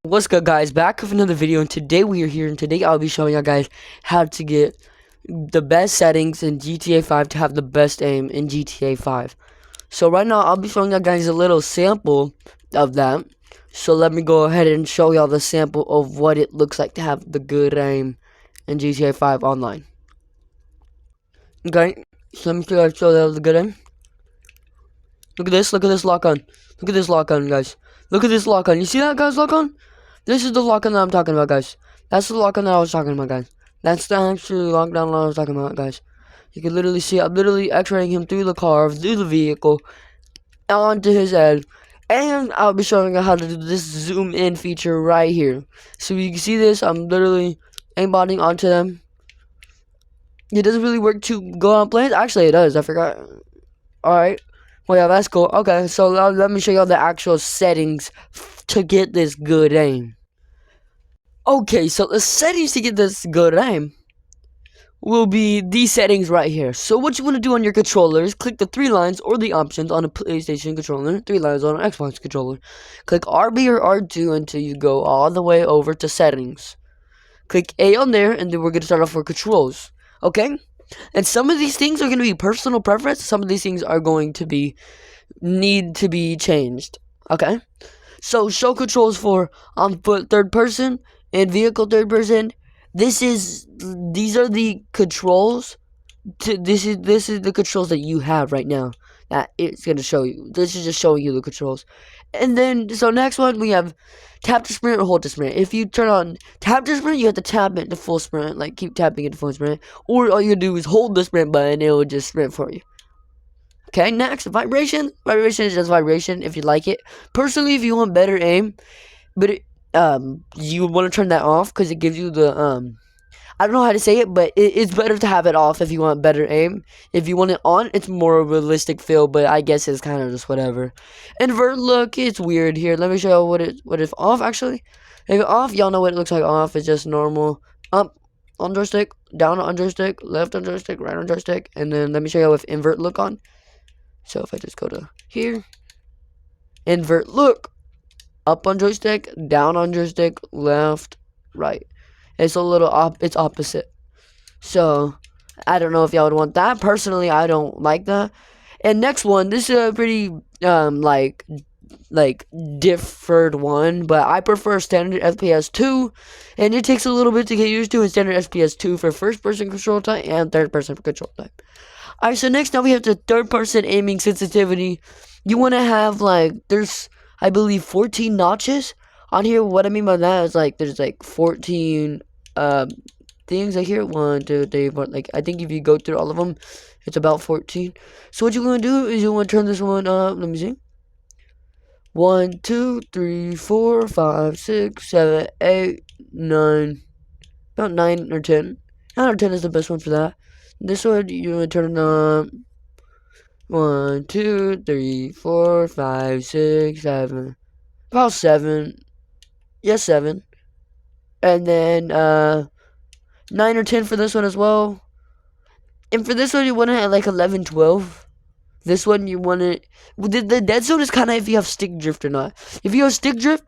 What's good, guys? Back with another video, and today we are here, and today I'll be showing you guys how to get the best settings in GTA 5 to have the best aim in GTA 5. So right now I'll be showing you guys a little sample of that. So let me go ahead and show y'all the sample of what it looks like to have the good aim in GTA 5 online. Okay, so let me show you the good aim. Look at this lock on. Look at this lock on, guys. Look at this lock on. You see that, guys, lock on? This is the lock-on that I'm talking about, guys. That's the lock-on that I was talking about, guys. That's the actual lockdown that I was talking about, guys. You can literally see I'm literally x-raying him through the car, through the vehicle, onto his head. And I'll be showing you how to do this zoom in feature right here. So you can see this, I'm literally aimbotting onto them. It doesn't really work to go on planes. Actually, it does. I forgot. Alright. Well, yeah, that's cool. Okay, so let me show you all the actual settings to get this good aim. Okay, so the settings to get this good aim will be these settings right here. So what you want to do on your controller is click the three lines or the options on a PlayStation controller, three lines on an Xbox controller. Click RB or R2 until you go all the way over to settings. Click A on there, and then we're going to start off with controls. Okay? And some of these things are going to be personal preference. Some of these things are going to be need to be changed. Okay? So show controls for on foot third person and vehicle third person. These are the controls this is the controls that you have right now that it's gonna show you. This is just showing you the controls. And then so next one we have tap to sprint or hold to sprint. If you turn on tap to sprint, you have to tap it to full sprint, like keep tapping it to full sprint. Or all you do is hold the sprint button, it will just sprint for you. Okay, next, vibration. Vibration is just vibration if you like it. Personally, if you want better aim, but you want to turn that off because it gives you the I don't know how to say it, but it's better to have it off if you want better aim. If you want it on, it's more realistic feel, but I guess it's kind of just whatever. Invert look, it's weird here. Let me show you what if off actually. If off, y'all know what it looks like off. It's just normal. Up on joystick, down on joystick, left on joystick, right on joystick, and then let me show you with invert look on. So if I just go to here, invert look, up on joystick, down on joystick, left, right. It's a little it's opposite. So I don't know if y'all would want that. Personally, I don't like that. And next one, this is a pretty like differed one, but I prefer standard FPS 2, and it takes a little bit to get used to in standard FPS 2 for first person control type and third person control type. Alright, so next now we have the third person aiming sensitivity. You want to have there's I believe 14 notches on here. What I mean by that is there's 14 things I hear. 1, 2, 3, 4. I think if you go through all of them, it's about 14. So what you're gonna do is you want to turn this one up. Let me see. 1, 2, 3, 4, 5, 6, 7, 8, 9. About 9 or 10. 9 or 10 is the best one for that. This one you want to turn it up. 1, 2, 3, 4, 5, 6, 7. About 7. Yes, 7. And then 9 or 10 for this one as well. And for this one you want it at 11, 12. This one you want it. The dead zone is kind of if you have stick drift or not. If you have stick drift,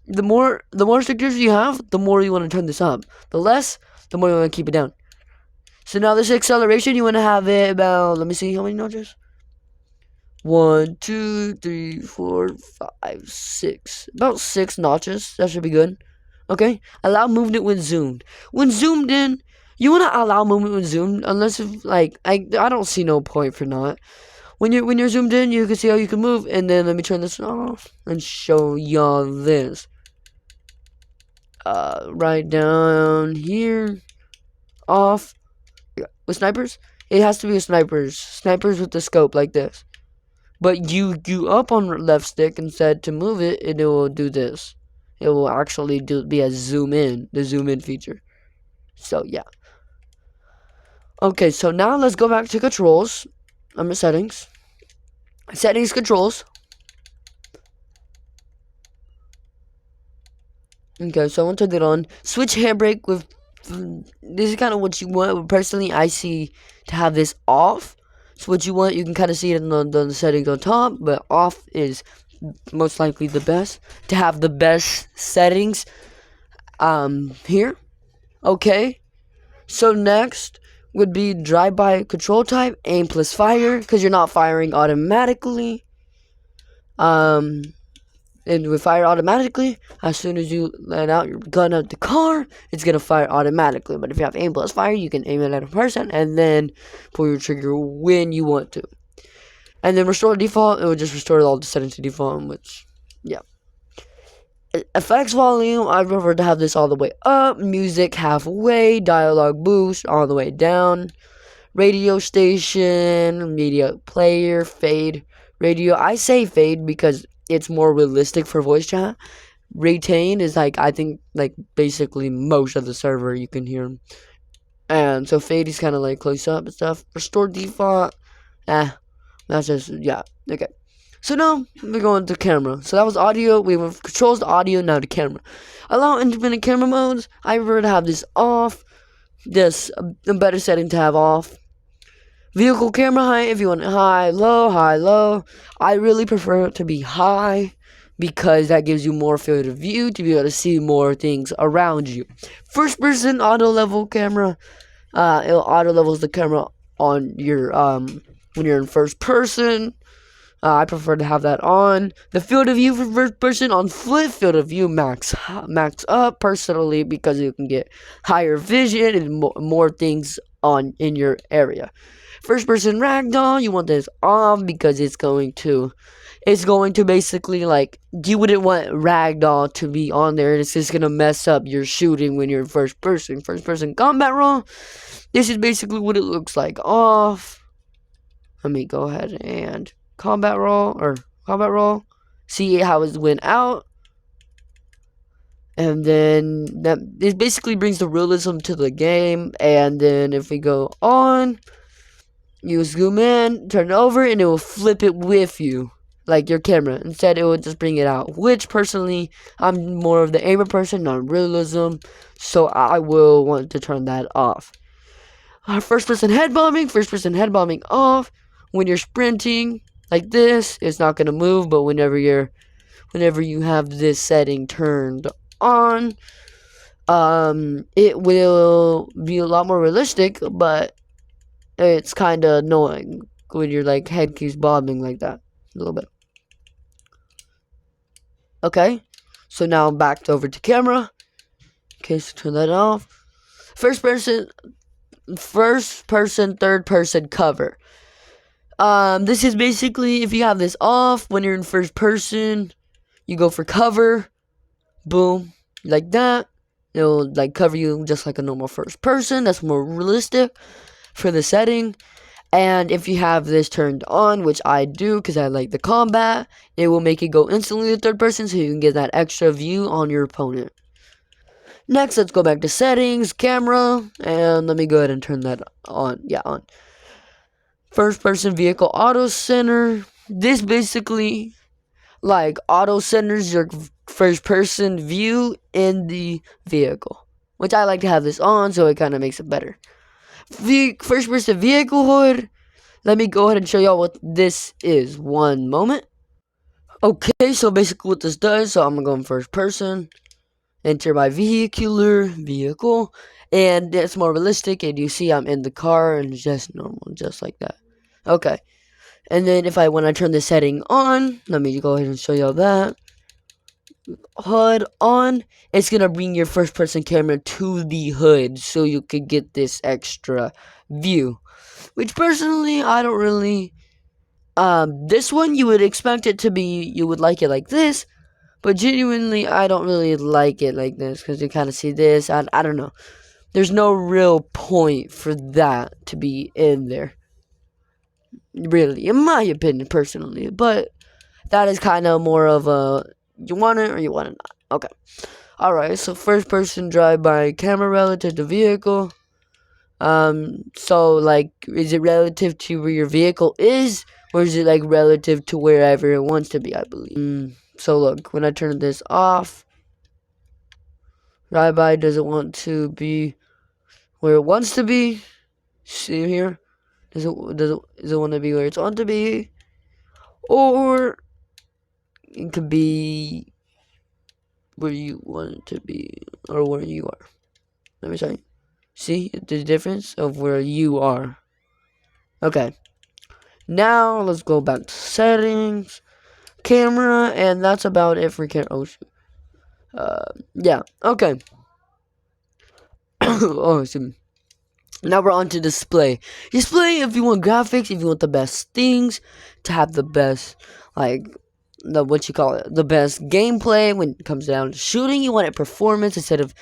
the more stick drift you have, the more you want to turn this up. The less, the more you want to keep it down. So now this acceleration, you want to have it about, let me see how many notches. 1, 2, 3, 4, 5, 6. About 6 notches. That should be good. Okay. Allow movement when zoomed. When zoomed in, you want to allow movement when zoomed, unless if I don't see no point for not. When you're zoomed in, you can see how you can move. And then let me turn this off and show y'all this. Right down here, off. With snipers, it has to be with snipers with the scope like this. But you up on left stick instead to move it, and it will do this. It will actually be a zoom in, the zoom in feature. So yeah. Okay, so now let's go back to controls. I'm in settings. Settings, controls. Okay, so I want to turn it on. Switch handbrake with. This is kind of what you want. Personally, I see to have this off. So what you want, you can kind of see it in the settings on top, but off is most likely the best, to have the best settings here. Okay, so next would be drive-by control type, aim plus fire, because you're not firing automatically. And with fire automatically, as soon as you let out your gun at the car, it's gonna fire automatically. But if you have aim plus fire, you can aim it at a person and then pull your trigger when you want to. And then restore default, it will just restore all the settings to default, which, yeah. Effects volume, I prefer to have this all the way up. Music halfway. Dialogue boost all the way down. Radio station, media player, fade. Radio, I say fade because it's more realistic for voice chat. Retain is like, I think, like basically most of the server you can hear. And so fade is kind of like close up and stuff. Restore default, that's just, yeah, okay. So now we're going to camera. So that was audio. We went controls to audio, now to camera. Allow independent camera modes. I prefer to have this off. This a better setting to have off. Vehicle camera height, if you want it high, low. I really prefer it to be high because that gives you more field of view to be able to see more things around you. First person auto level camera, it auto levels the camera on your when you're in first person. I prefer to have that on. The field of view for first person on flip field of view max up personally because you can get higher vision and more things on in your area. First person ragdoll, you want this off because it's going to basically, like, you wouldn't want ragdoll to be on there, and it's just gonna mess up your shooting when you're in first person. First person combat roll, this is basically what it looks like off. Let me go ahead and combat roll. See how it went out. And then it basically brings the realism to the game. And then if we go on, you zoom in, turn it over, and it will flip it with you, like your camera. Instead, it will just bring it out. Which, personally, I'm more of the aimer person, not realism, so I will want to turn that off. First person head bombing off. When you're sprinting like this, it's not gonna move. But whenever you have this setting turned on, it will be a lot more realistic, but it's kind of annoying when your like head keeps bobbing like that a little bit. Okay, so now I'm back over to camera. Okay, so turn that off. First person, third person cover. This is basically, if you have this off when you're in first person, you go for cover. Boom, like that. It'll like cover you just like a normal first person. That's more realistic for the setting. And if you have this turned on, which I do because I like the combat, it will make it go instantly to third person so you can get that extra view on your opponent. Next, let's go back to settings, camera, and let me go ahead and turn that on. Yeah, on. First person vehicle auto center. This basically like auto centers your first person view in the vehicle, which I like to have this on so it kind of makes it better. First person vehicle hood. Let me go ahead and show y'all what this is. One moment. Okay, so basically what this does, so I'm gonna go in first person, enter my vehicle, and it's more realistic, and you see I'm in the car and it's just normal, just like that. Okay, and then when I turn the setting on, let me go ahead and show y'all that. HUD on, it's gonna bring your first person camera to the hood so you could get this extra view, which personally I don't really this one you would expect it to be, you would like it like this, but genuinely I don't really like it like this because you kind of see this. I don't know, there's no real point for that to be in there, really, in my opinion personally, but that is kind of more of a you want it or you want it not. Okay. Alright, so first person drive-by camera relative to vehicle. So like, is it relative to where your vehicle is, or is it like relative to wherever it wants to be, I believe. So look, when I turn this off, drive-by doesn't want to be where it wants to be. See here? Does it want to be where it's want to be? Or it could be where you want it to be, or where you are. Let me show you. See the difference of where you are. Okay. Now let's go back to settings, camera, and that's about it for camera. Oh shoot. Yeah. Okay. Oh shoot. Now we're on to display. Display, if you want graphics, if you want the best things, to have the best, like, the best gameplay when it comes down to shooting. You want it performance instead of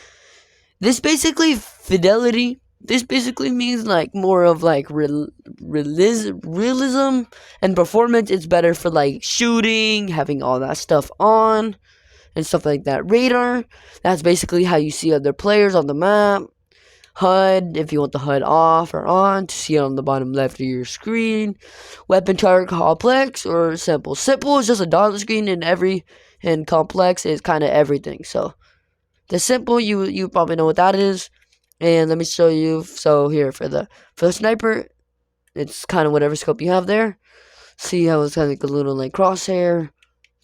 this. Basically, fidelity. This basically means like more of like realism and performance. It's better for like shooting, having all that stuff on and stuff like that. Radar. That's basically how you see other players on the map. HUD, if you want the HUD off or on, to see it on the bottom left of your screen. Weapon target complex or simple. Simple is just a dot on the screen, and complex is kind of everything. So the simple, you probably know what that is. And let me show you. So here for the sniper, it's kind of whatever scope you have there. See how it's kind of like a little like crosshair,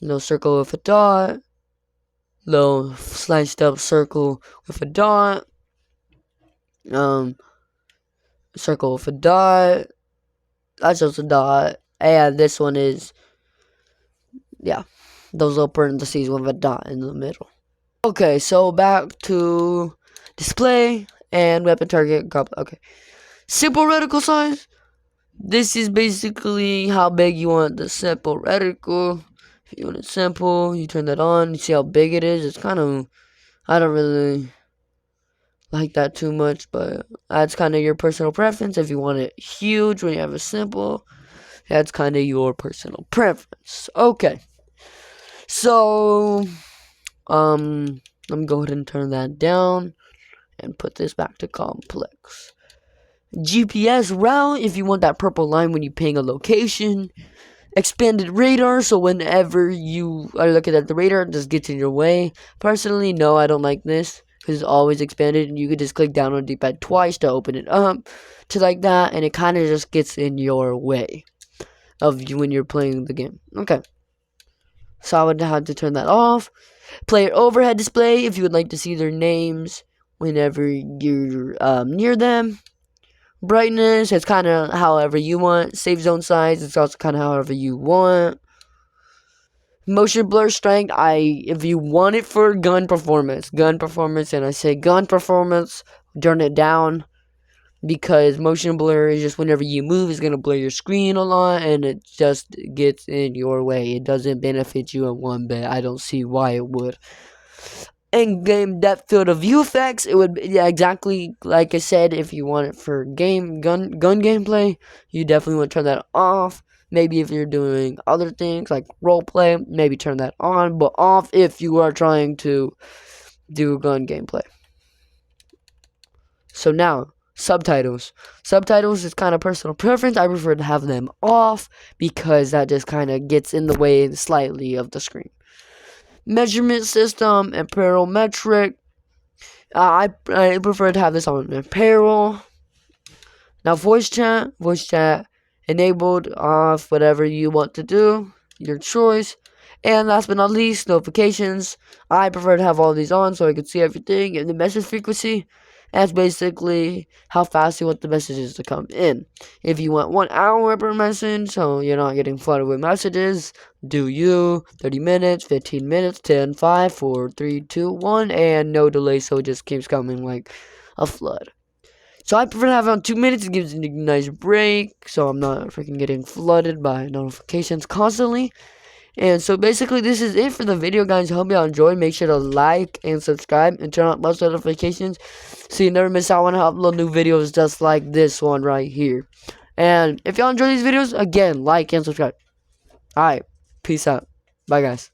little circle with a dot, little sliced up circle with a dot. Circle with a dot. That's just a dot. And this one is, yeah, those little parentheses with a dot in the middle. Okay, so back to display and weapon target. Okay, simple reticle size. This is basically how big you want the simple reticle. If you want it simple, you turn that on. You see how big it is. It's kind of, I don't really like that too much, but that's kind of your personal preference. If you want it huge when you have a simple, that's kind of your personal preference. Okay, so let me go ahead and turn that down and put this back to complex. GPS route, if you want that purple line when you ping a location. Expanded radar, so whenever you are looking at the radar, it just gets in your way. Personally, no, I don't like this, because it's always expanded, and you can just click down on the D-pad twice to open it up, to like that, and it kind of just gets in your way of you when you're playing the game. Okay, so I would have to turn that off. Player overhead display, if you would like to see their names whenever you're near them. Brightness, it's kind of however you want. Safe zone size, it's also kind of however you want. Motion blur strength, if you want it for gun performance, and I say gun performance, turn it down, because motion blur is just whenever you move, it's going to blur your screen a lot, and it just gets in your way. It doesn't benefit you in one bit. I don't see why it would. In-game depth field of view effects, it would, yeah, exactly like I said. If you want it for gun gameplay, you definitely want to turn that off. Maybe if you're doing other things like roleplay, maybe turn that on, but off if you are trying to do gun gameplay. So now, subtitles. Subtitles is kind of personal preference. I prefer to have them off because that just kind of gets in the way slightly of the screen. Measurement system, imperial metric. I prefer to have this on imperial. Now voice chat enabled, off, whatever you want to do, your choice. And last but not least, notifications. I prefer to have all these on so I can see everything. And the message frequency, that's basically how fast you want the messages to come in. If you want 1 hour per message, so you're not getting flooded with messages, do you 30 minutes, 15 minutes, 10, 5, 4, 3, 2, 1, and no delay, so it just keeps coming like a flood. So I prefer to have it on 2 minutes. It gives a nice break, so I'm not freaking getting flooded by notifications constantly. And so basically this is it for the video, guys. I hope y'all enjoyed. Make sure to like and subscribe and turn on post notifications so you never miss out when I upload new videos just like this one right here. And if y'all enjoy these videos, again, like and subscribe. Alright, peace out. Bye, guys.